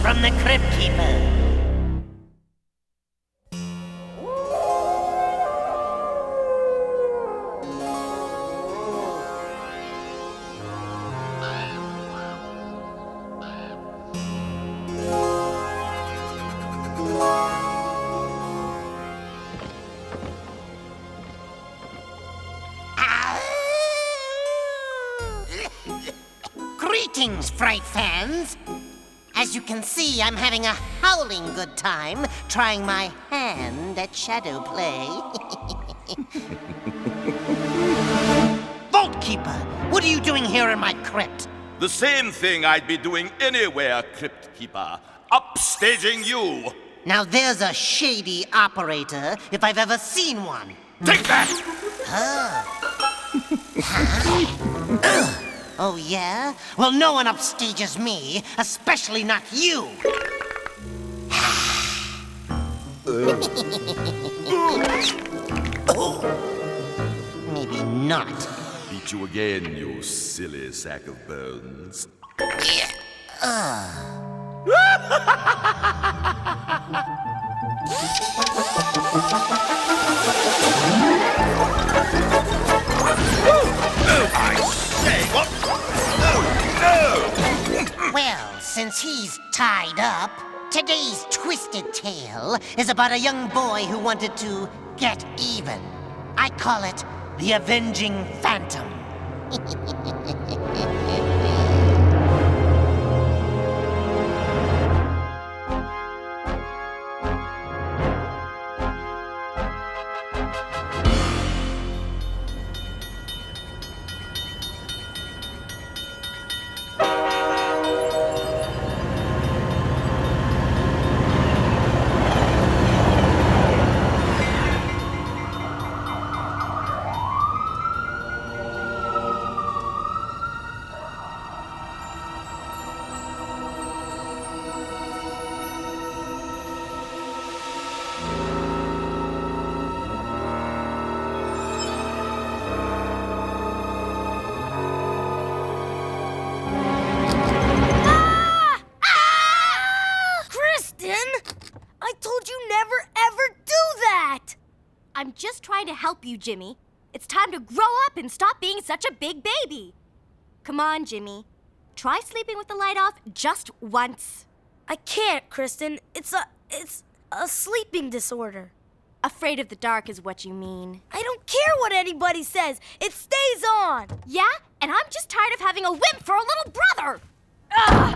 From the Cryptkeeper. Greetings, Fright fans! As you can see, I'm having a howling good time trying my hand at shadow play. Vaultkeeper, what are you doing here in my crypt? The same thing I'd be doing anywhere, Cryptkeeper. Upstaging you! Now there's a shady operator, if I've ever seen one. Take that! Oh, yeah? Well, no one upstages me, especially not you. Maybe not. Beat you again, you silly sack of bones. Well, since he's tied up, today's twisted tale is about a young boy who wanted to get even. I call it the Avenging Phantom. I'm just trying to help you, Jimmy. It's time to grow up and stop being such a big baby. Come on, Jimmy. Try sleeping with the light off just once. I can't, Kristen. It's a sleeping disorder. Afraid of the dark is what you mean. I don't care what anybody says. It stays on. Yeah? And I'm just tired of having a wimp for a little brother. Ugh!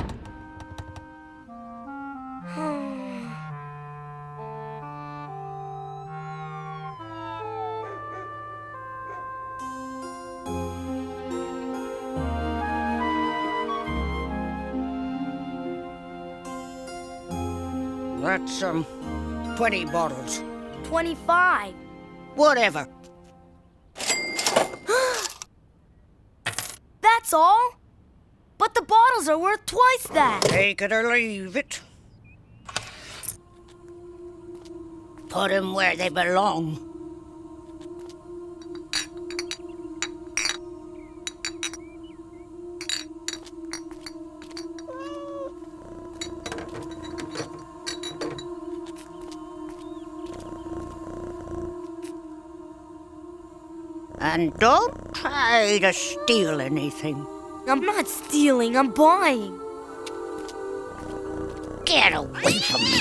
That's, 20 bottles. 25. Whatever. That's all? But the bottles are worth twice that. Take it or leave it. Put 'em where they belong. And don't try to steal anything. I'm not stealing, I'm buying. Get away from me.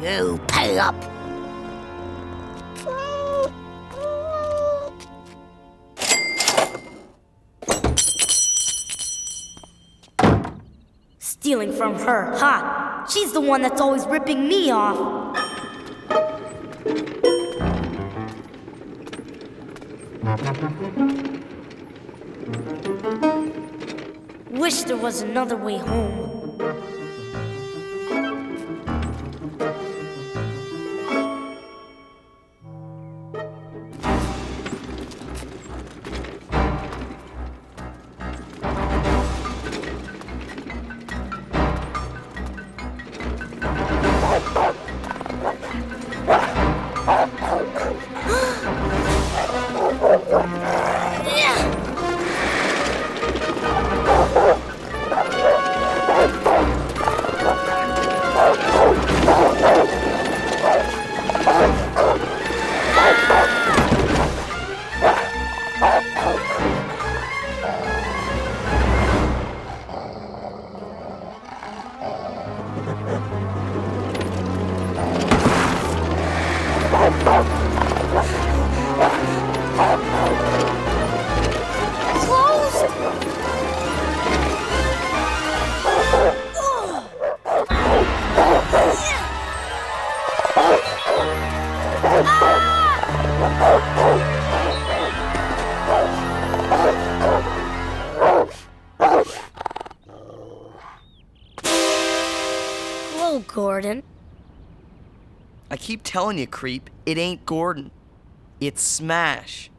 You pay up. Stealing from her, ha! She's the one that's always ripping me off. Wish there was another way home. Hello, Gordon. I keep telling you, creep, it ain't Gordon. It's Smash.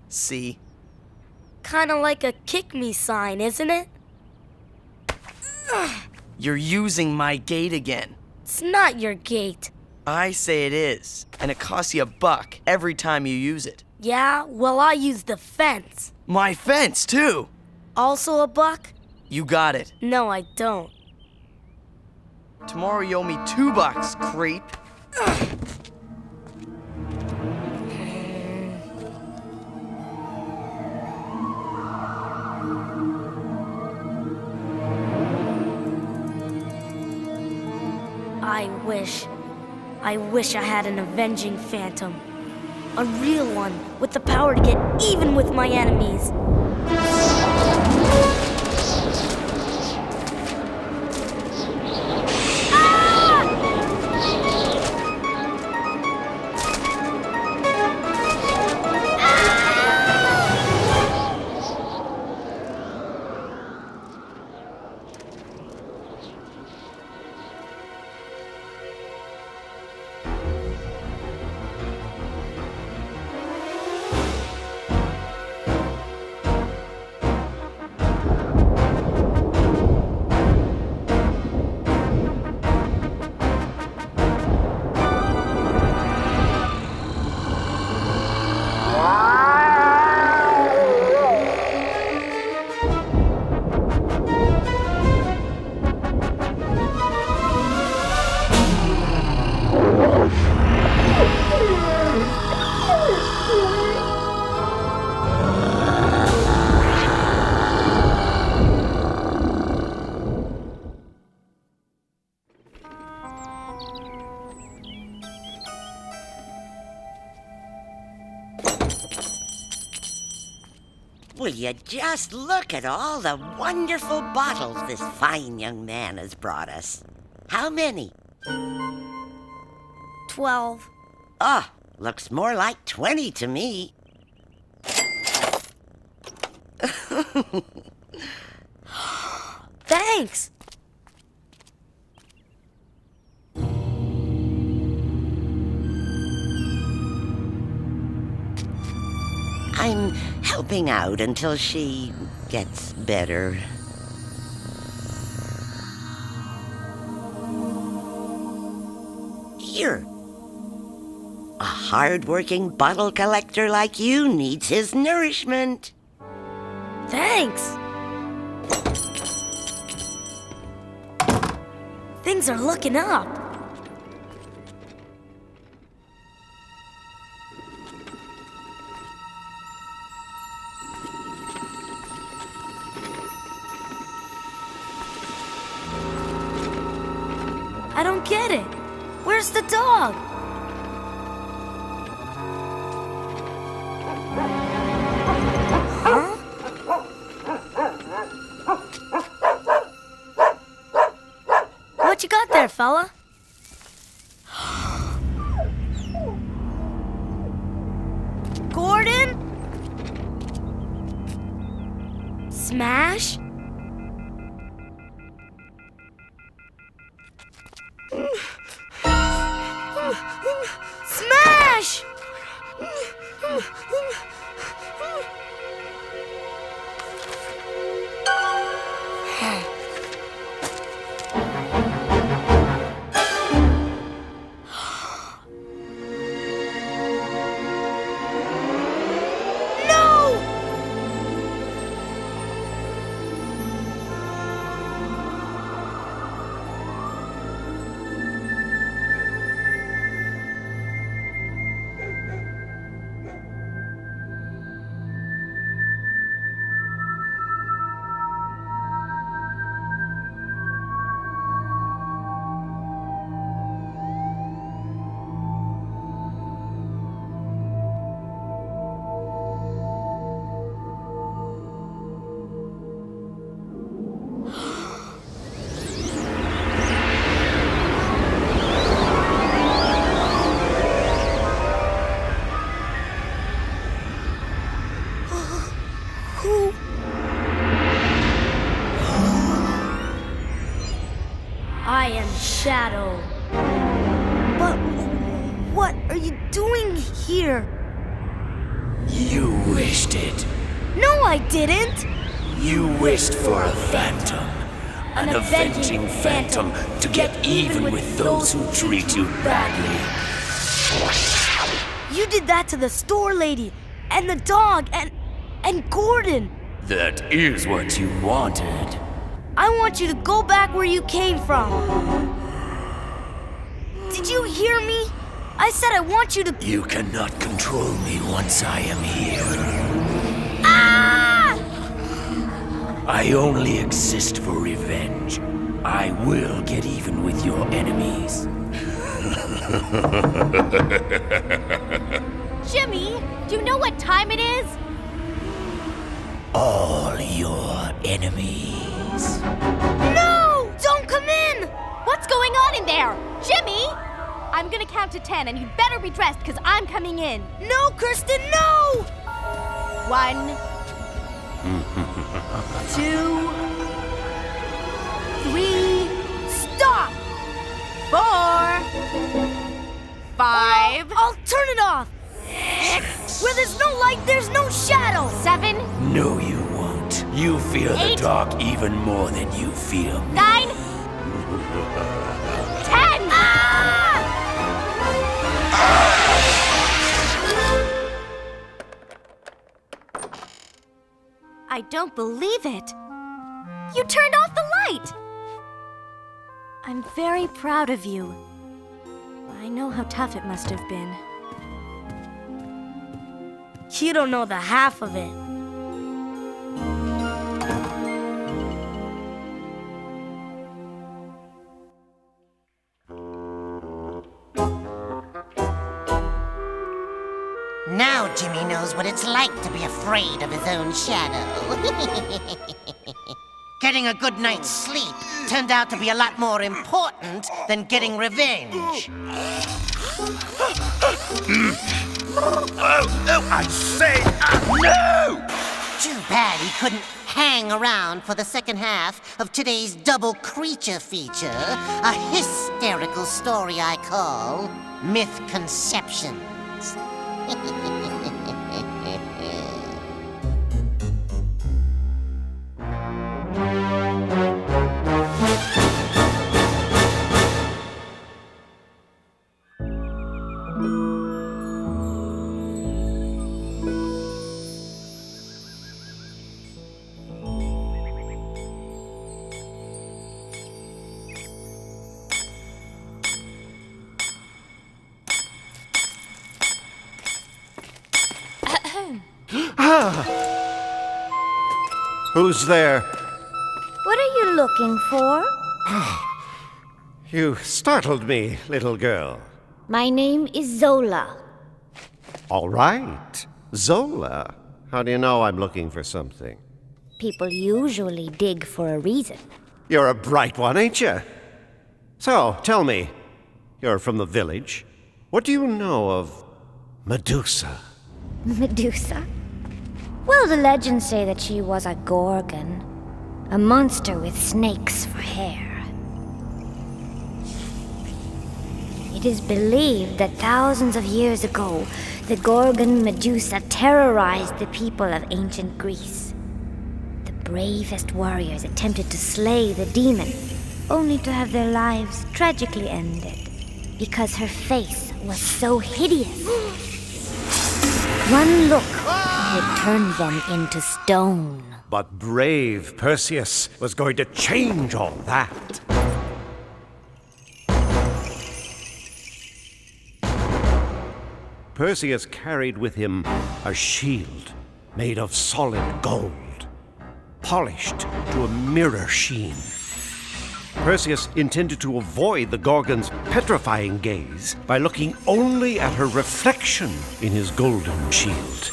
See? Kinda like a kick me sign, isn't it? You're using my gate again. It's not your gate. I say it is, and it costs you $1 every time you use it. Yeah, well, I use the fence. My fence, too! Also $1? You got it. No, I don't. Tomorrow you owe me $2, creep. I wish I had an Avenging Phantom. A real one, with the power to get even with my enemies. Will you just look at all the wonderful bottles this fine young man has brought us? How many? 12. Ah, looks more like 20 to me. Thanks! I'm helping out until she gets better. Here. A hard-working bottle collector like you needs his nourishment. Thanks! Things are looking up. I don't get it. Where's the dog? Huh? What you got there, fella? Gordon? Smash? Smash! I am Shadow. But what are you doing here? You wished it. No, I didn't. You wished for a phantom. An avenging phantom to get even with those who treat you badly. You did that to the store lady, and the dog, and Gordon. That is what you wanted. I want you to go back where you came from. Did you hear me? I said I want you to... You cannot control me once I am here. Ah! I only exist for revenge. I will get even with your enemies. Jimmy, do you know what time it is? All your enemies. No! Don't come in! What's going on in there? Jimmy! I'm gonna count to 10 and you'd better be dressed because I'm coming in. No, Kirsten, no! 1, 2, 3, stop! 4, 5. I'll turn it off! 6. Where there's no light, there's no shadow! 7. No, you won't. You fear the 8. dark even more than you fear me. 9. 10. Ah! I don't believe it. You turned off the light. I'm very proud of you. I know how tough it must have been. You don't know the half of it. Now Jimmy knows what it's like to be afraid of his own shadow. Getting a good night's sleep turned out to be a lot more important than getting revenge. Oh, I say, no! Too bad he couldn't hang around for the second half of today's double creature feature, a hysterical story I call Myth Conceptions. Who's there? What are you looking for? You startled me, little girl. My name is Zola. All right. Zola. How do you know I'm looking for something? People usually dig for a reason. You're a bright one, ain't you? So, tell me, you're from the village. What do you know of Medusa? Medusa? Well, the legends say that she was a gorgon, a monster with snakes for hair. It is believed that thousands of years ago, the gorgon Medusa terrorized the people of ancient Greece. The bravest warriors attempted to slay the demon, only to have their lives tragically ended, because her face was so hideous. One look would turn them into stone. But brave Perseus was going to change all that. Perseus carried with him a shield made of solid gold, polished to a mirror sheen. Perseus intended to avoid the Gorgon's petrifying gaze by looking only at her reflection in his golden shield.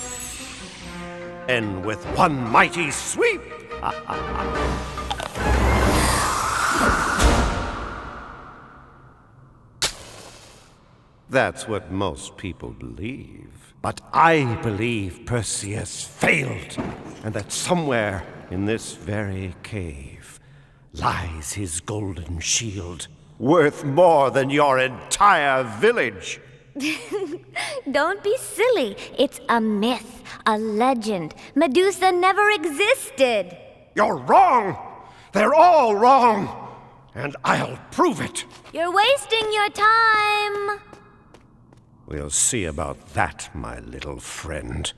And with one mighty sweep, that's what most people believe. But I believe Perseus failed, and that somewhere in this very cave lies his golden shield, worth more than your entire village. Don't be silly. It's a myth, a legend. Medusa never existed. You're wrong! They're all wrong! And I'll prove it! You're wasting your time. We'll see about that, my little friend.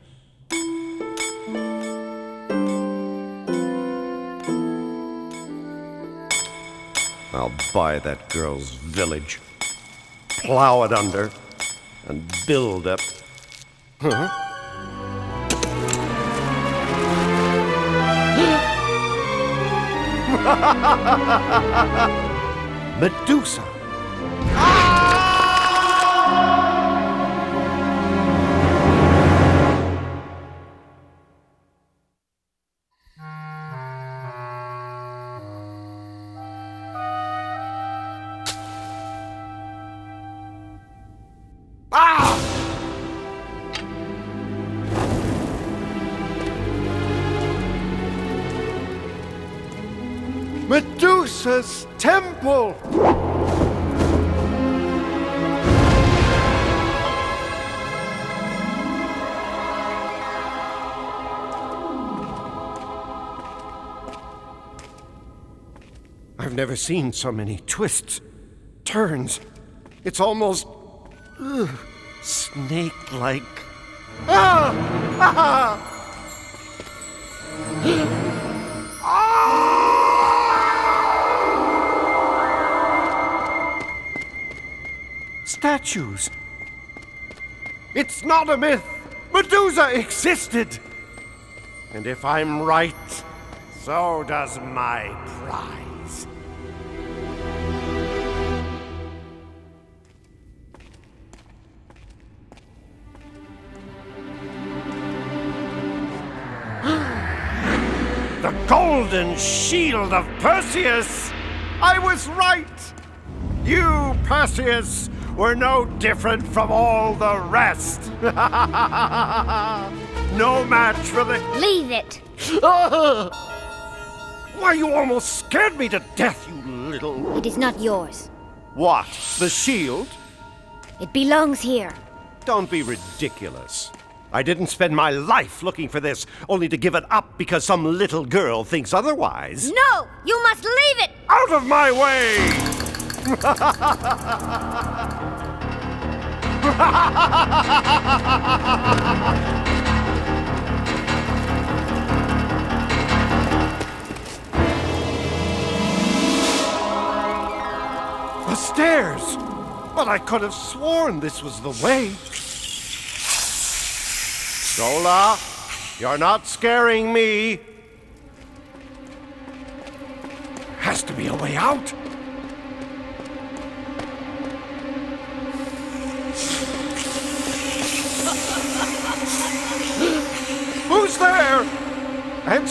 I'll buy that girl's village, plow it under, and build up. Medusa! Medusa's temple! I've never seen so many twists, turns. It's almost snake-like. Ah! Ah! Statues. It's not a myth. Medusa existed. And if I'm right, so does my prize. The golden shield of Perseus! I was right! You, Perseus, were no different from all the rest. No match for the... Leave it. Why, you almost scared me to death, you little... It is not yours. What? The shield? It belongs here. Don't be ridiculous. I didn't spend my life looking for this, only to give it up because some little girl thinks otherwise. No! You must leave it! Out of my way! The stairs! But I could have sworn this was the way. Zola, you're not scaring me. Has to be a way out.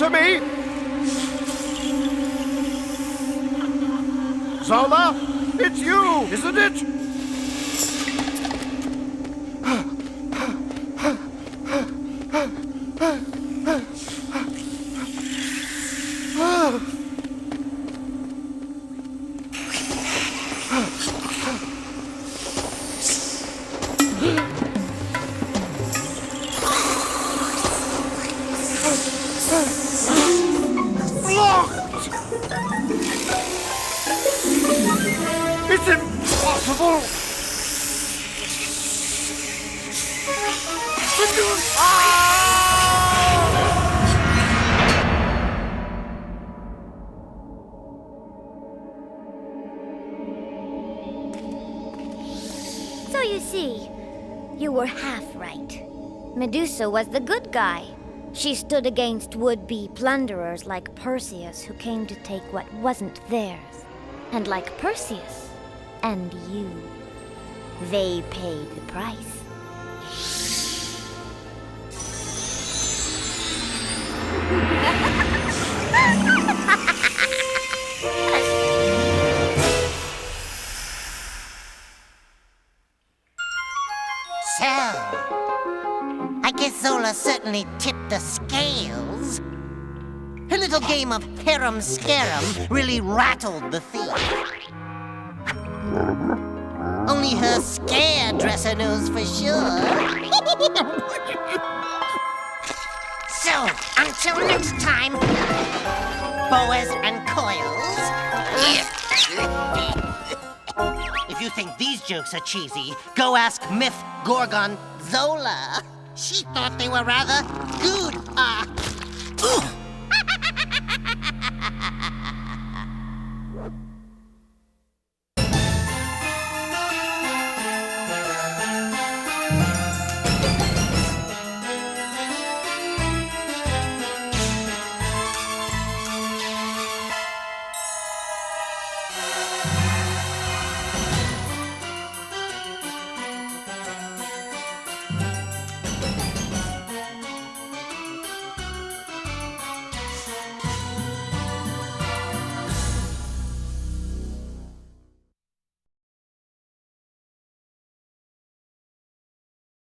answer me! Zola, it's you, isn't it? It's impossible! So you see, you were half right. Medusa was the good guy. She stood against would-be plunderers like Perseus who came to take what wasn't theirs. And like Perseus, and you, they paid the price. So, I guess Zola certainly tipped the scales. Her little game of harem-scarum really rattled the thief. Only her scare-dresser knows for sure. So, until next time, boas and coils. If you think these jokes are cheesy, go ask Myth Gorgon Zola. She thought they were rather good.